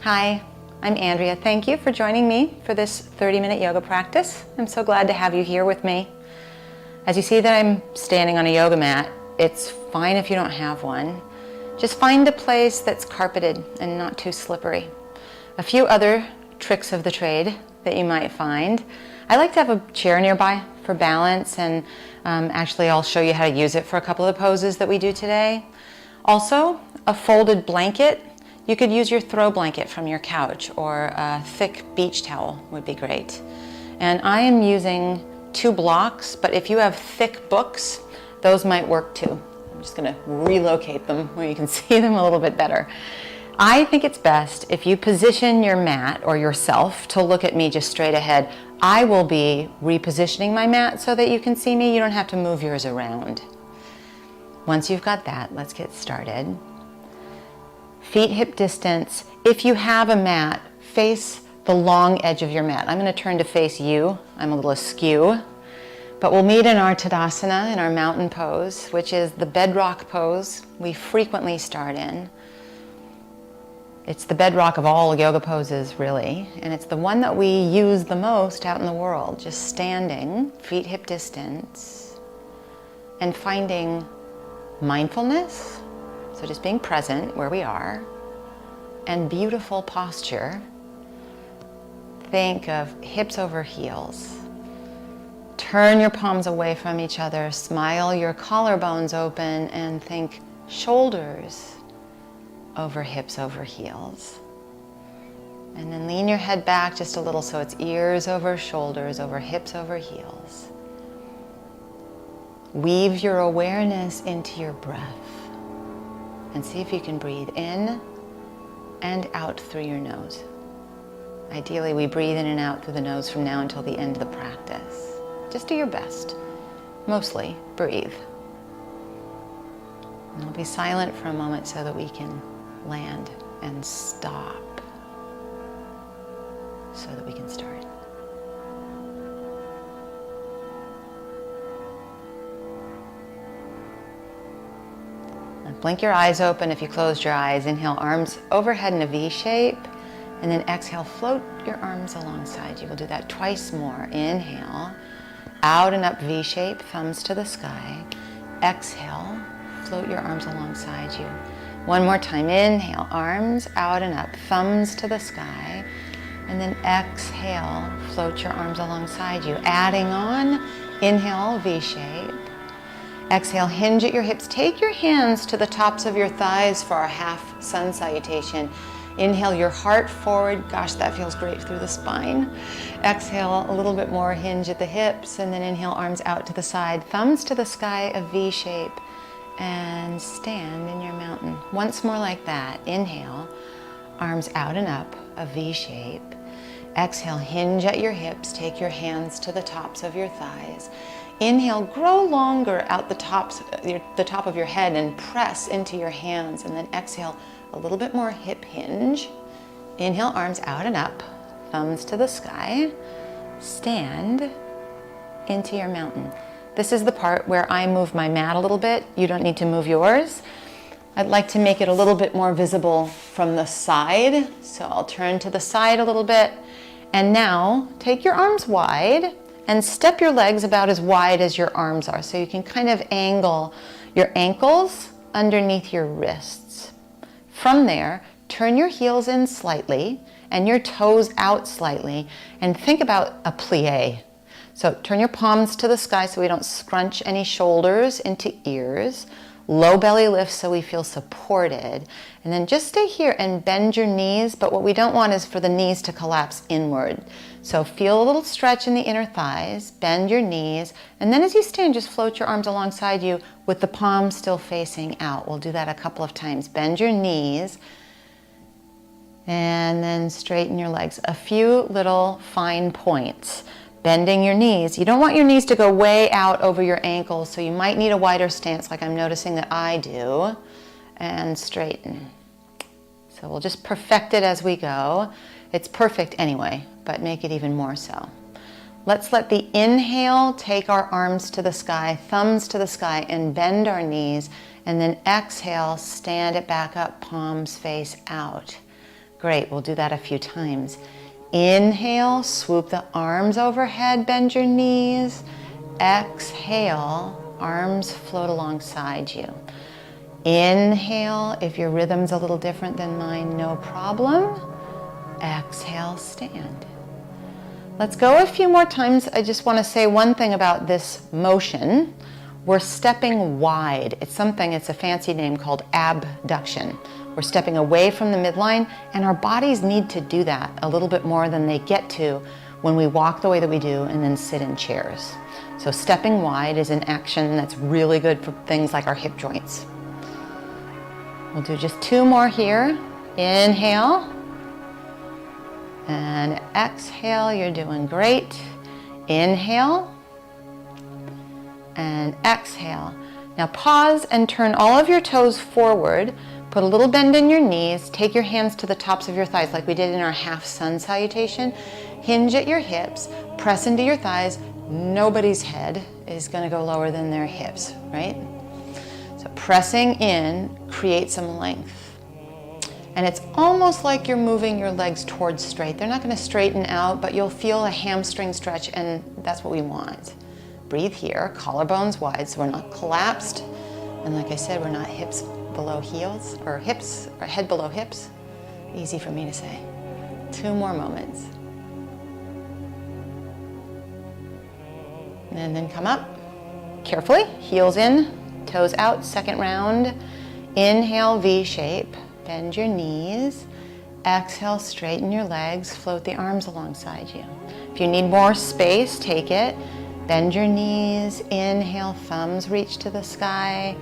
Hi, I'm Andrea. Thank you for joining me for this 30-minute yoga practice. I'm so glad to have you here with me. As you see that I'm standing on a yoga mat, it's fine if you don't have one. Just find a place that's carpeted and not too slippery. A few other tricks of the trade that you might find. I like to have a chair nearby for balance, and actually I'll show you how to use it for a couple of poses that we do today. Also, a folded blanket. You could use your throw blanket from your couch, or a thick beach towel would be great. And I am using 2 blocks, but if you have thick books, those might work too. I'm just gonna relocate them where you can see them a little bit better. I think it's best if you position your mat or yourself to look at me just straight ahead. I will be repositioning my mat so that you can see me. You don't have to move yours around. Once you've got that, let's get started. Feet hip distance. If you have a mat, face the long edge of your mat. I'm going to turn to face you. I'm a little askew. But we'll meet in our Tadasana, in our mountain pose, which is the bedrock pose we frequently start in. It's the bedrock of all yoga poses, really. And it's the one that we use the most out in the world. Just standing, feet hip distance, and finding mindfulness. So just being present where we are, and beautiful posture. Think of hips over heels. Turn your palms away from each other, smile your collarbones open, and think shoulders over hips over heels. And then lean your head back just a little so it's ears over shoulders, over hips over heels. Weave your awareness into your breath. And see if you can breathe in and out through your nose. Ideally, we breathe in and out through the nose from now until the end of the practice. Just do your best. Mostly, breathe. And we'll be silent for a moment so that we can land and stop, so that we can start. Blink your eyes open if you closed your eyes. Inhale, arms overhead in a V shape. And then exhale, float your arms alongside you. We'll do that twice more. Inhale, out and up V shape, thumbs to the sky. Exhale, float your arms alongside you. One more time. Inhale, arms out and up, thumbs to the sky. And then exhale, float your arms alongside you. Adding on, inhale, V shape. Exhale, hinge at your hips. Take your hands to the tops of your thighs for our half sun salutation. Inhale your heart forward. Gosh, that feels great through the spine. Exhale, a little bit more, hinge at the hips, and then inhale, arms out to the side, thumbs to the sky, a V shape, and stand in your mountain. Once more like that. Inhale, arms out and up, a V shape. Exhale, hinge at your hips. Take your hands to the tops of your thighs. Inhale, grow longer out the top of your head and press into your hands. And then exhale, a little bit more hip hinge. Inhale, arms out and up, thumbs to the sky. Stand into your mountain. This is the part where I move my mat a little bit. You don't need to move yours. I'd like to make it a little bit more visible from the side. So I'll turn to the side a little bit. And now take your arms wide and step your legs about as wide as your arms are, so you can kind of angle your ankles underneath your wrists. From there, turn your heels in slightly and your toes out slightly, and think about a plie. So turn your palms to the sky so we don't scrunch any shoulders into ears. Low belly lift so we feel supported. And then just stay here and bend your knees, but what we don't want is for the knees to collapse inward. So feel a little stretch in the inner thighs, bend your knees, and then as you stand, just float your arms alongside you with the palms still facing out. We'll do that a couple of times. Bend your knees, and then straighten your legs. A few little fine points. Bending your knees. You don't want your knees to go way out over your ankles, so you might need a wider stance like I'm noticing that I do. And straighten. So we'll just perfect it as we go. It's perfect anyway, but make it even more so. Let's let the inhale take our arms to the sky, thumbs to the sky, and bend our knees. And then exhale, stand it back up, palms face out. Great, we'll do that a few times. Inhale, swoop the arms overhead, bend your knees. Exhale, arms float alongside you. Inhale, if your rhythm's a little different than mine, no problem. Exhale, stand. Let's go a few more times. I just want to say one thing about this motion. We're stepping wide. It's a fancy name called abduction. We're stepping away from the midline, and our bodies need to do that a little bit more than they get to when we walk the way that we do and then sit in chairs. So stepping wide is an action that's really good for things like our hip joints. We'll do just 2 more here. Inhale and exhale. You're doing great. Inhale and exhale. Now pause and turn all of your toes forward. Put a little bend in your knees. Take your hands to the tops of your thighs like we did in our half sun salutation. Hinge at your hips. Press into your thighs. Nobody's head is going to go lower than their hips, right? So pressing in creates some length. And it's almost like you're moving your legs towards straight. They're not going to straighten out, but you'll feel a hamstring stretch, and that's what we want. Breathe here, collarbones wide so we're not collapsed. And like I said, we're not hips below heels, or hips, or head below hips. Easy for me to say. 2 more moments. And then come up, carefully, heels in, toes out, second round. Inhale, V shape, bend your knees. Exhale, straighten your legs, float the arms alongside you. If you need more space, take it. Bend your knees, inhale, thumbs reach to the sky.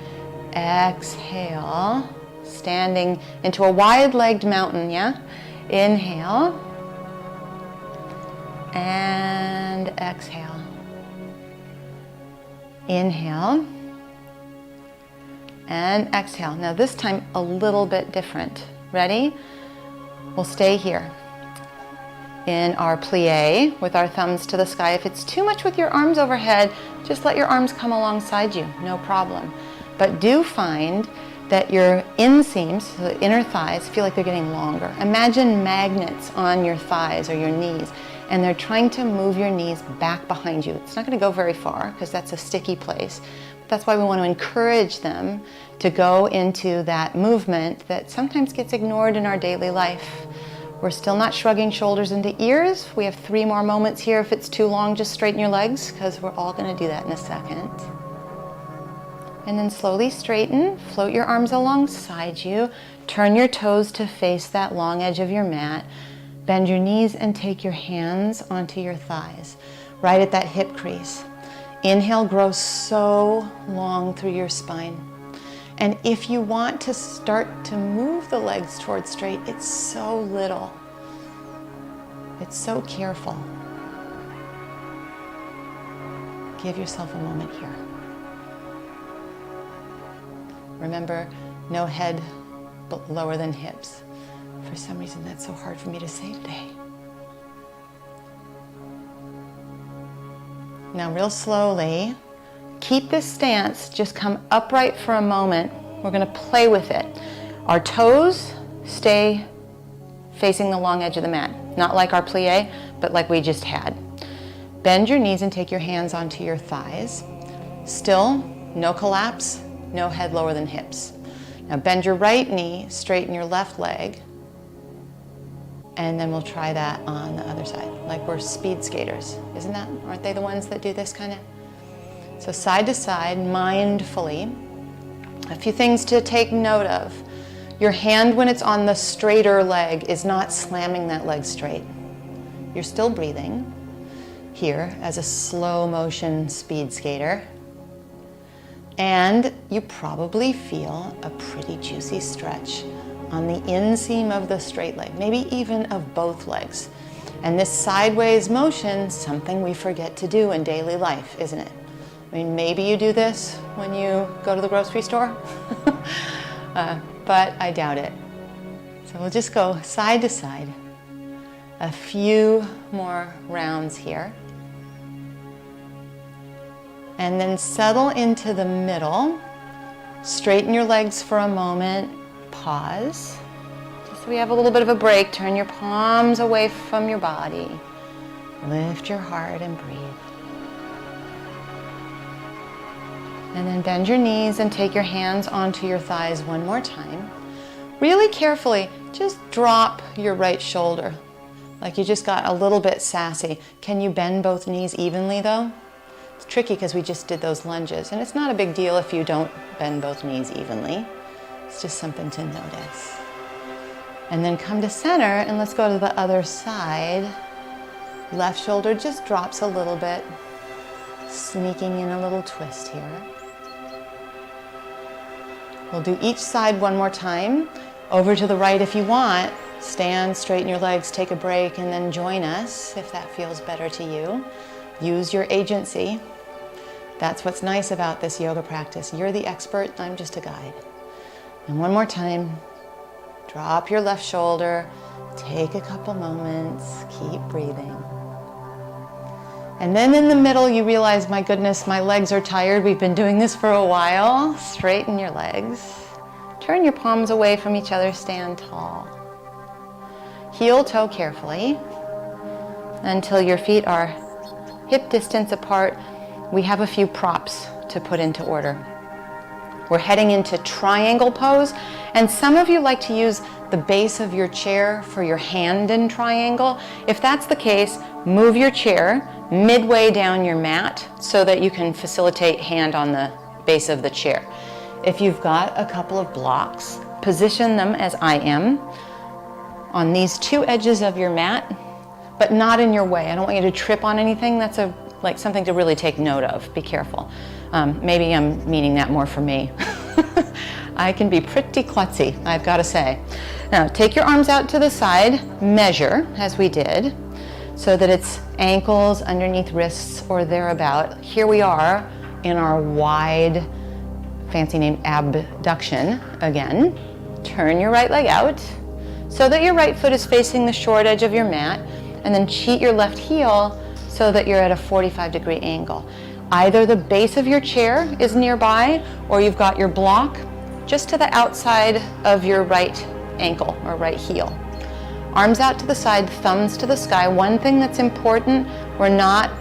Exhale, standing into a wide-legged mountain, yeah? Inhale, and exhale. Inhale, and exhale. Now this time a little bit different. Ready? We'll stay here in our plie with our thumbs to the sky. If it's too much with your arms overhead, just let your arms come alongside you, no problem. But do find that your inseams, so the inner thighs, feel like they're getting longer. Imagine magnets on your thighs or your knees, and they're trying to move your knees back behind you. It's not going to go very far because that's a sticky place. That's why we want to encourage them to go into that movement that sometimes gets ignored in our daily life. We're still not shrugging shoulders into ears. We have 3 more moments here. If it's too long, just straighten your legs because we're all going to do that in a second. And then slowly straighten, float your arms alongside you, turn your toes to face that long edge of your mat, bend your knees and take your hands onto your thighs, right at that hip crease. Inhale, grow so long through your spine. And if you want to start to move the legs towards straight, it's so little. It's so careful. Give yourself a moment here. Remember, no head lower than hips. For some reason, that's so hard for me to say today. Now, real slowly, keep this stance. Just come upright for a moment. We're going to play with it. Our toes stay facing the long edge of the mat. Not like our plie, but like we just had. Bend your knees and take your hands onto your thighs. Still, no collapse. No head lower than hips. Now bend your right knee, straighten your left leg, and then we'll try that on the other side, like we're speed skaters. Aren't they the ones that do this kind of? So side to side, mindfully. A few things to take note of. Your hand, when it's on the straighter leg, is not slamming that leg straight. You're still breathing here as a slow motion speed skater. And you probably feel a pretty juicy stretch on the inseam of the straight leg, maybe even of both legs. And this sideways motion, something we forget to do in daily life, isn't it? I mean, maybe you do this when you go to the grocery store, but I doubt it. So we'll just go side to side. A few more rounds here. And then settle into the middle. Straighten your legs for a moment. Pause. So we have a little bit of a break. Turn your palms away from your body. Lift your heart and breathe. And then bend your knees and take your hands onto your thighs one more time. Really carefully, just drop your right shoulder, like you just got a little bit sassy. Can you bend both knees evenly though? It's tricky because we just did those lunges, and it's not a big deal if you don't bend both knees evenly. It's just something to notice. And then come to center, and let's go to the other side. Left shoulder just drops a little bit, sneaking in a little twist here. We'll do each side one more time. Over to the right if you want. Stand, straighten your legs, take a break, and then join us if that feels better to you. Use your agency. That's what's nice about this yoga practice. You're the expert, I'm just a guide. And one more time, drop your left shoulder, take a couple moments, keep breathing. And then in the middle, you realize, my goodness, my legs are tired. We've been doing this for a while. Straighten your legs. Turn your palms away from each other, stand tall. Heel toe carefully until your feet are hip distance apart. We have a few props to put into order. We're heading into triangle pose, and some of you like to use the base of your chair for your hand in triangle. If that's the case, move your chair midway down your mat so that you can facilitate hand on the base of the chair. If you've got a couple of blocks, position them as I am on these two edges of your mat, but not in your way. I don't want you to trip on anything. That's like something to really take note of. Be careful. Maybe I'm meaning that more for me. I can be pretty klutzy, I've got to say. Now, take your arms out to the side, measure, as we did, so that it's ankles underneath wrists or thereabout. Here we are in our wide, fancy name, abduction again. Turn your right leg out so that your right foot is facing the short edge of your mat, and then cheat your left heel so that you're at a 45-degree angle. Either the base of your chair is nearby, or you've got your block just to the outside of your right ankle or right heel. Arms out to the side, thumbs to the sky. One thing that's important, we're not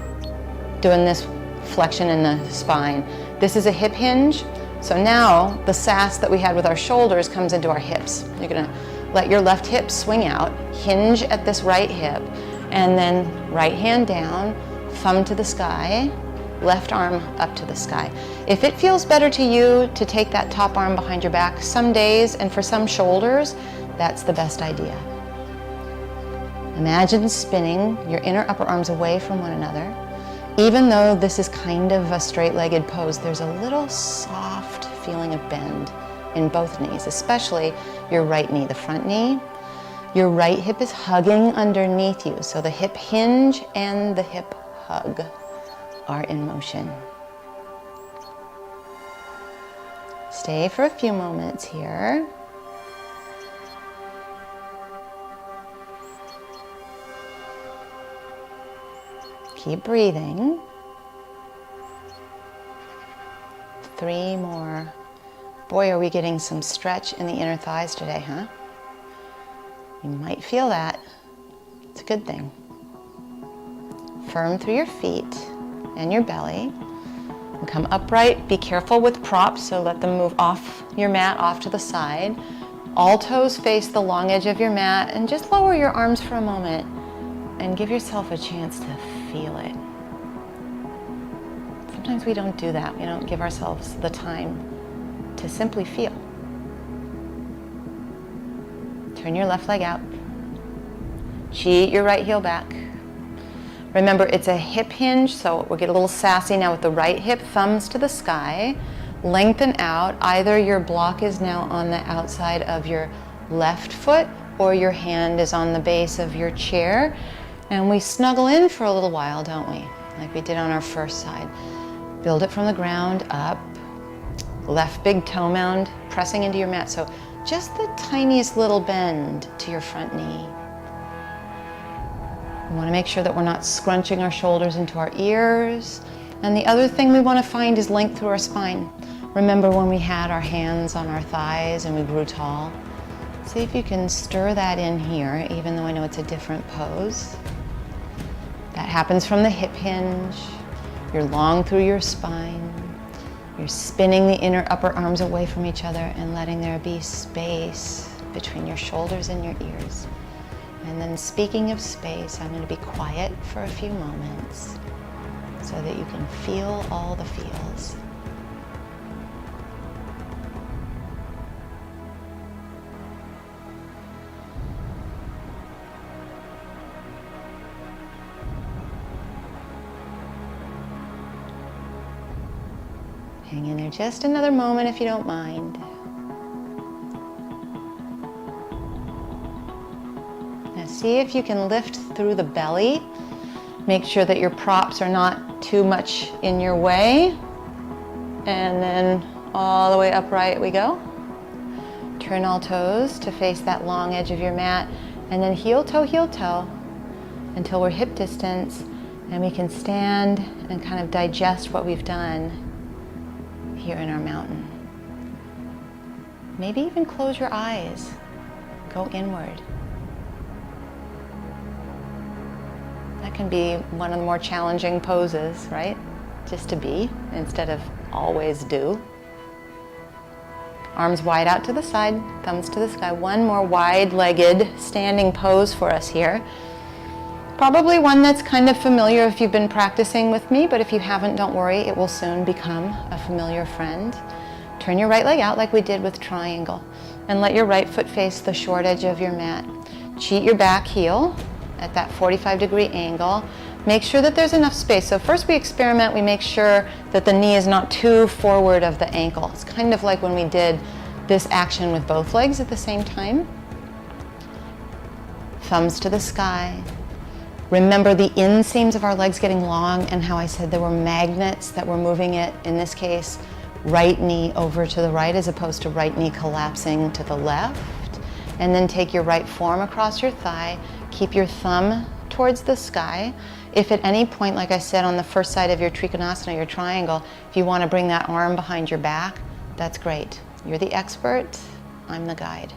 doing this flexion in the spine. This is a hip hinge, so now the sass that we had with our shoulders comes into our hips. You're gonna let your left hip swing out, hinge at this right hip, and then right hand down, thumb to the sky, left arm up to the sky. If it feels better to you to take that top arm behind your back, some days and for some shoulders, that's the best idea. Imagine spinning your inner upper arms away from one another. Even though this is kind of a straight-legged pose, there's a little soft feeling of bend in both knees, especially your right knee, the front knee. Your right hip is hugging underneath you, so the hip hinge and the hip hug are in motion. Stay for a few moments here. Keep breathing. 3 more. Boy, are we getting some stretch in the inner thighs today, huh? You might feel that. It's a good thing. Firm through your feet and your belly. And come upright. Be careful with props, so let them move off your mat, off to the side. All toes face the long edge of your mat, and just lower your arms for a moment and give yourself a chance to feel it. Sometimes we don't do that. We don't give ourselves the time to simply feel. Turn your left leg out. Cheat your right heel back. Remember, it's a hip hinge, so we'll get a little sassy now with the right hip, thumbs to the sky. Lengthen out. Either your block is now on the outside of your left foot, or your hand is on the base of your chair. And we snuggle in for a little while, don't we? Like we did on our first side. Build it from the ground up. Left big toe mound, pressing into your mat. So just the tiniest little bend to your front knee. We want to make sure that we're not scrunching our shoulders into our ears. And the other thing we want to find is length through our spine. Remember when we had our hands on our thighs and we grew tall? See if you can stir that in here, even though I know it's a different pose. That happens from the hip hinge. You're long through your spine. You're spinning the inner upper arms away from each other and letting there be space between your shoulders and your ears. And then speaking of space, I'm going to be quiet for a few moments so that you can feel all the feels. Hang in there just another moment if you don't mind. Now see if you can lift through the belly. Make sure that your props are not too much in your way. And then all the way upright we go. Turn all toes to face that long edge of your mat. And then heel toe until we're hip distance and we can stand and kind of digest what we've done here in our mountain. Maybe even close your eyes. Go inward. That can be one of the more challenging poses, right? Just to be instead of always do. Arms wide out to the side, thumbs to the sky. One more wide-legged standing pose for us here. Probably one that's kind of familiar if you've been practicing with me, but if you haven't, don't worry, it will soon become a familiar friend. Turn your right leg out like we did with triangle, and let your right foot face the short edge of your mat. Cheat your back heel at that 45-degree angle. Make sure that there's enough space. So first we experiment, we make sure that the knee is not too forward of the ankle. It's kind of like when we did this action with both legs at the same time. Thumbs to the sky. Remember the inseams of our legs getting long and how I said there were magnets that were moving it, in this case, right knee over to the right as opposed to right knee collapsing to the left. And then take your right forearm across your thigh. Keep your thumb towards the sky. If at any point, like I said on the first side of your Trikonasana, your triangle, if you want to bring that arm behind your back, that's great. You're the expert, I'm the guide.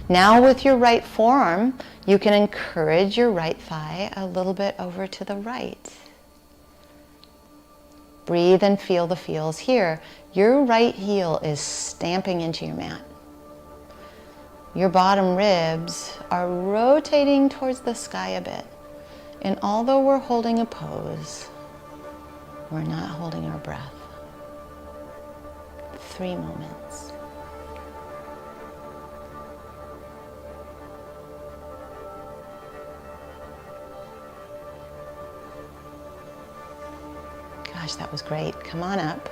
Now with your right forearm, you can encourage your right thigh a little bit over to the right. Breathe and feel the feels here. Your right heel is stamping into your mat. Your bottom ribs are rotating towards the sky a bit. And although we're holding a pose, we're not holding our breath. 3 moments. Gosh, that was great. Come on up.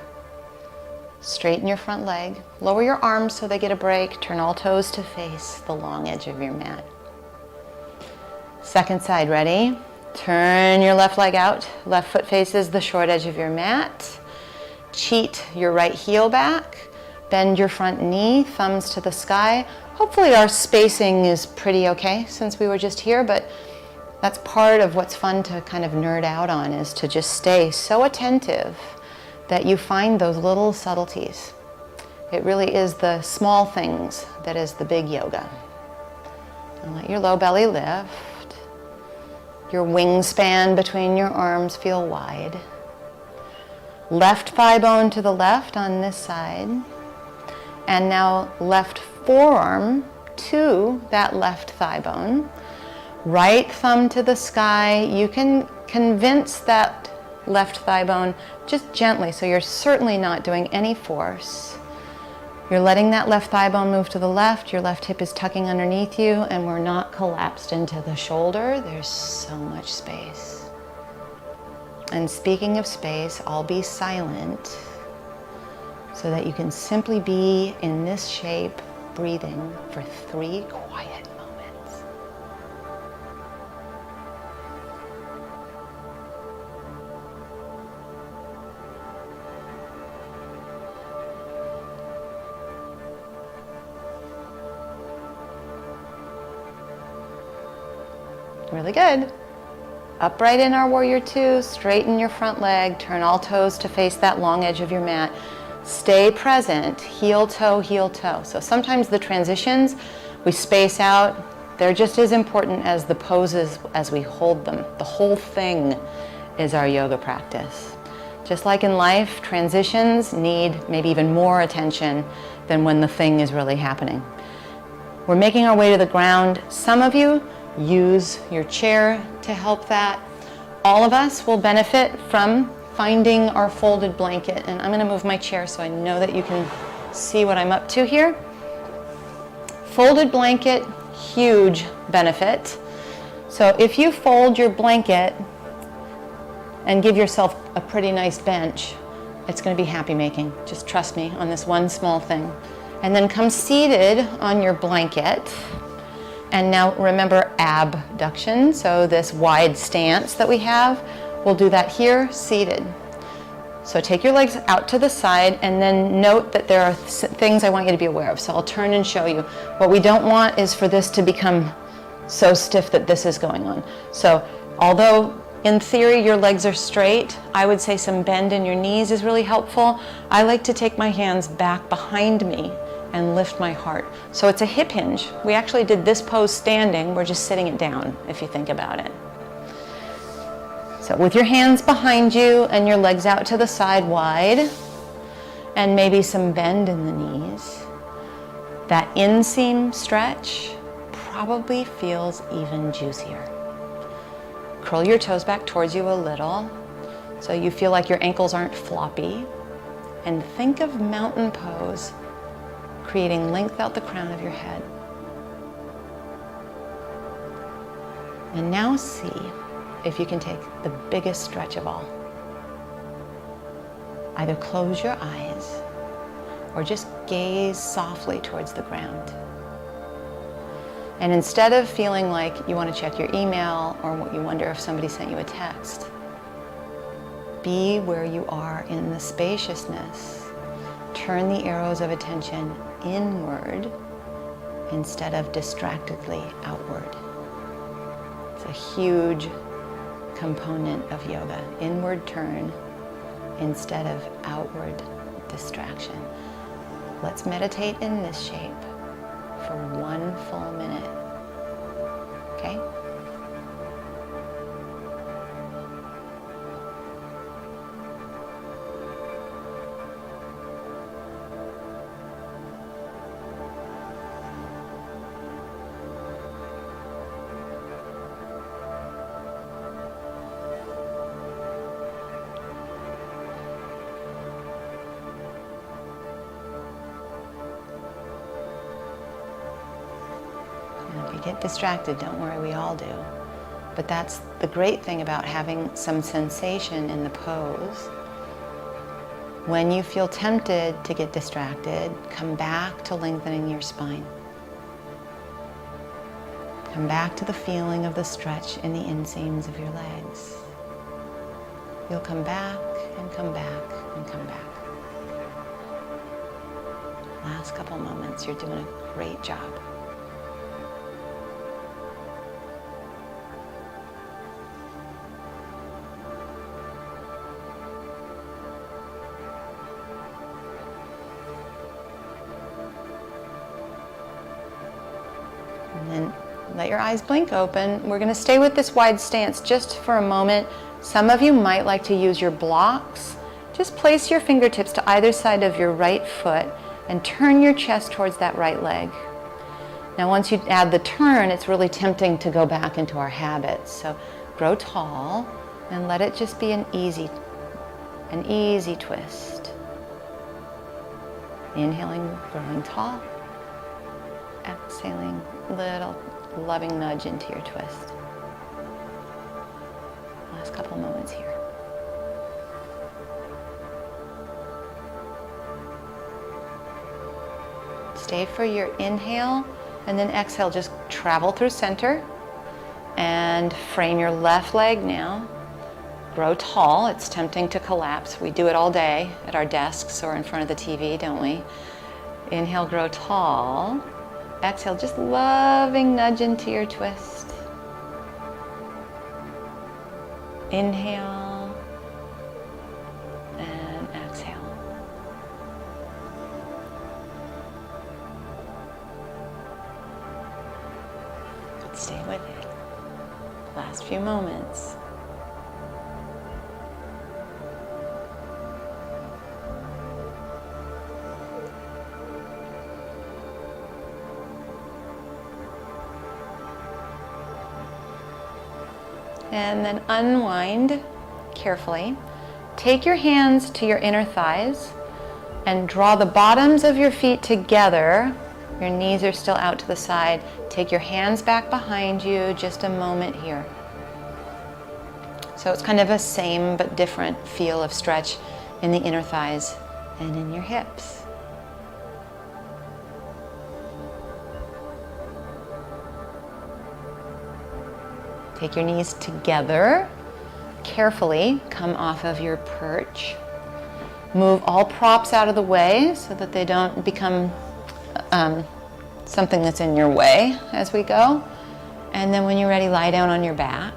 Straighten your front leg. Lower your arms so they get a break. Turn all toes to face the long edge of your mat. Second side, ready? Turn your left leg out. Left foot faces the short edge of your mat. Cheat your right heel back. Bend your front knee, thumbs to the sky. Hopefully our spacing is pretty okay since we were just here, but that's part of what's fun to kind of nerd out on, is to just stay so attentive that you find those little subtleties. It really is the small things that is the big yoga. And let your low belly lift. Your wingspan between your arms feel wide. Left thigh bone to the left on this side. And now left forearm to that left thigh bone. Right thumb to the sky. You can convince that left thigh bone just gently, so you're certainly not doing any force. You're letting that left thigh bone move to the left. Your left hip is tucking underneath you, and we're not collapsed into the shoulder. There's so much space. And speaking of space, I'll be silent so that you can simply be in this shape, breathing for 3 quiet moments. Really good. Upright in our warrior 2, straighten your front leg, turn all toes to face that long edge of your mat. Stay present, heel toe, heel toe. So sometimes the transitions We space out. They're just as important as the poses as we hold them. The whole thing is our yoga practice. Just like in life, transitions need maybe even more attention than when the thing is really happening. We're making our way to the ground. Some of you use your chair to help that. All of us will benefit from finding our folded blanket. And I'm gonna move my chair so I know that you can see what I'm up to here. Folded blanket, huge benefit. So if you fold your blanket and give yourself a pretty nice bench, it's gonna be happy making. Just trust me on this one small thing. And then come seated on your blanket. And now remember abduction, so this wide stance that we have, we'll do that here, seated. So take your legs out to the side and then note that there are things I want you to be aware of. So I'll turn and show you. What we don't want is for this to become so stiff that this is going on. So although in theory your legs are straight, I would say some bend in your knees is really helpful. I like to take my hands back behind me and lift my heart. So it's a hip hinge. We actually did this pose standing, we're just sitting it down if you think about it. So with your hands behind you and your legs out to the side wide, and maybe some bend in the knees, that inseam stretch probably feels even juicier. Curl your toes back towards you a little so you feel like your ankles aren't floppy, and think of mountain pose, creating length out the crown of your head. And now see if you can take the biggest stretch of all. Either close your eyes or just gaze softly towards the ground. And instead of feeling like you want to check your email or you wonder if somebody sent you a text, be where you are in the spaciousness. Turn the arrows of attention inward instead of distractedly outward. It's a huge component of yoga. Inward turn instead of outward distraction. Let's meditate in this shape for 1 full minute. Okay? And if you get distracted, don't worry, we all do. But that's the great thing about having some sensation in the pose. When you feel tempted to get distracted, come back to lengthening your spine. Come back to the feeling of the stretch in the inseams of your legs. You'll come back and come back and come back. Last couple moments, you're doing a great job. And then let your eyes blink open. We're going to stay with this wide stance just for a moment. Some of you might like to use your blocks. Just place your fingertips to either side of your right foot and turn your chest towards that right leg. Now once you add the turn, it's really tempting to go back into our habits. So grow tall and let it just be an easy twist. Inhaling, growing tall. Exhaling, little loving nudge into your twist. Last couple moments here. Stay for your inhale and then exhale. Just travel through center and frame your left leg now. Grow tall. It's tempting to collapse. We do it all day at our desks or in front of the TV, don't we? Inhale, grow tall. Exhale, just loving nudge into your twist. Inhale and exhale. Stay with it. Last few moments. And then unwind carefully. Take your hands to your inner thighs and draw the bottoms of your feet together. Your knees are still out to the side. Take your hands back behind you, just a moment here. So it's kind of a same but different feel of stretch in the inner thighs and in your hips. Take your knees together. Carefully come off of your perch. Move all props out of the way so that they don't become something that's in your way as we go. And then when you're ready, lie down on your back.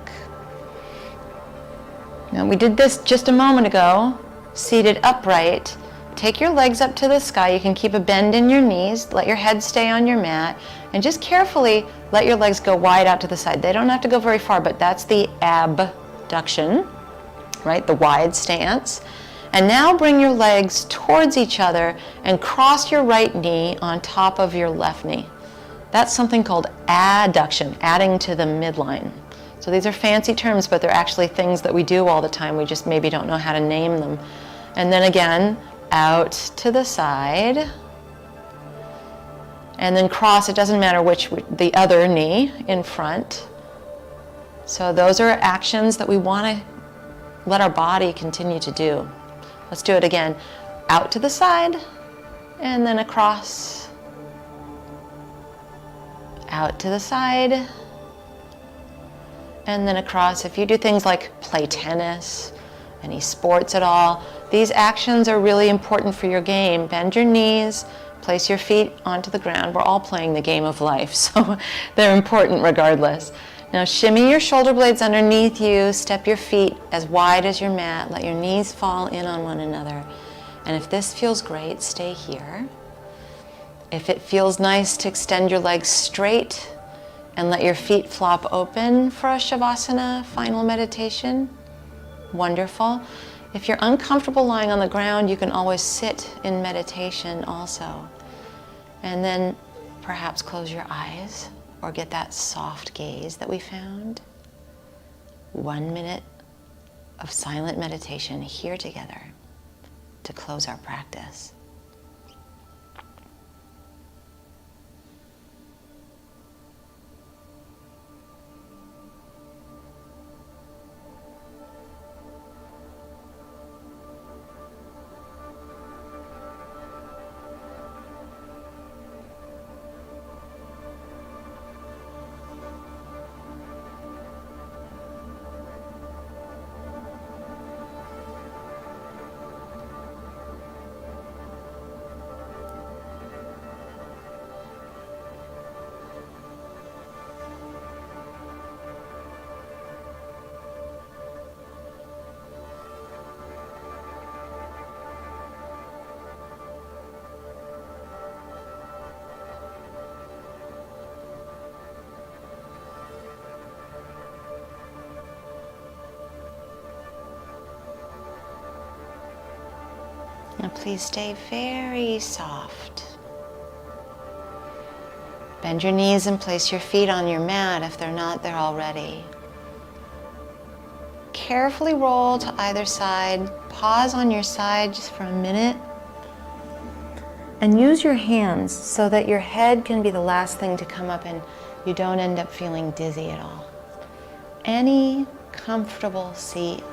Now we did this just a moment ago, seated upright. Take your legs up to the sky. You can keep a bend in your knees. Let your head stay on your mat. And just carefully let your legs go wide out to the side. They don't have to go very far, but that's the abduction, right? The wide stance. And now bring your legs towards each other and cross your right knee on top of your left knee. That's something called adduction, adding to the midline. So these are fancy terms, but they're actually things that we do all the time. We just maybe don't know how to name them. And then again, out to the side. And then cross, it doesn't matter which, the other knee in front. So those are actions that we want to let our body continue to do. Let's do it again. Out to the side, and then across. Out to the side, and then across. If you do things like play tennis, any sports at all, these actions are really important for your game. Bend your knees, place your feet onto the ground. We're all playing the game of life, so they're important regardless. Now shimmy your shoulder blades underneath you, step your feet as wide as your mat, let your knees fall in on one another. And if this feels great, stay here. If it feels nice to extend your legs straight and let your feet flop open for a Shavasana final meditation, wonderful. If you're uncomfortable lying on the ground, you can always sit in meditation also. And then perhaps close your eyes or get that soft gaze that we found. 1 minute of silent meditation here together to close our practice. Now please stay very soft. Bend your knees and place your feet on your mat if they're not there already. Carefully roll to either side. Pause on your side just for a minute. And use your hands so that your head can be the last thing to come up and you don't end up feeling dizzy at all. Any comfortable seat.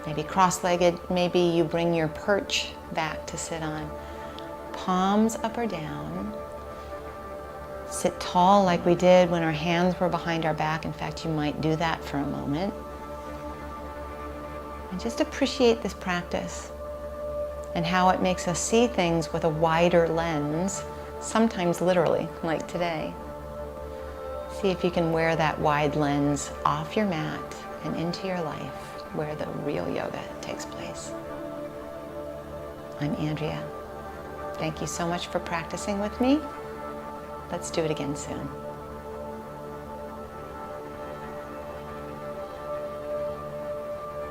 Maybe cross-legged, maybe you bring your perch back to sit on. Palms up or down. Sit tall like we did when our hands were behind our back. In fact, you might do that for a moment. And just appreciate this practice and how it makes us see things with a wider lens, sometimes literally, like today. See if you can wear that wide lens off your mat and into your life, where the real yoga takes place. I'm Andrea. Thank you so much for practicing with me. Let's do it again soon.